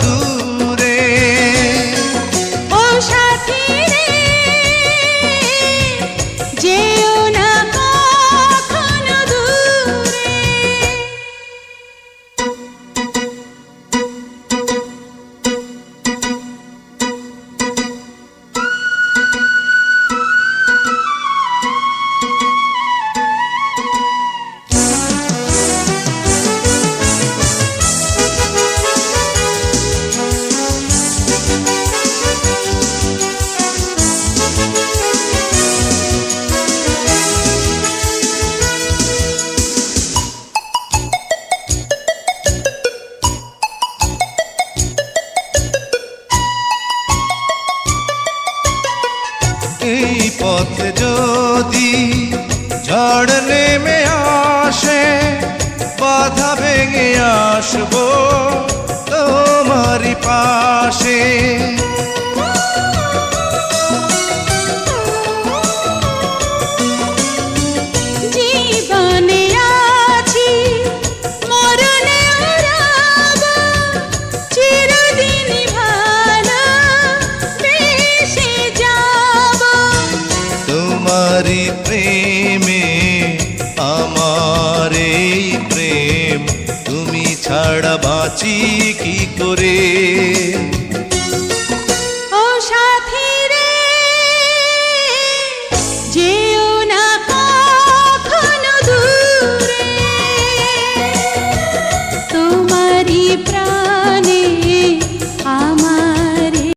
দূরে। ও সাথী রে, যেও না কখনো দূরে। এই পথে যদি ঝড় নেমে আসে, বাধা ভেঙে আসবো তোমারই পাশে। জীবনে আছি, মরণেও রব, চিরদিনই ভালোবেসে যাব। তোমারই প্রেমে আমার এই প্রেম, তুমি ছাড়া বাঁচি কি করে।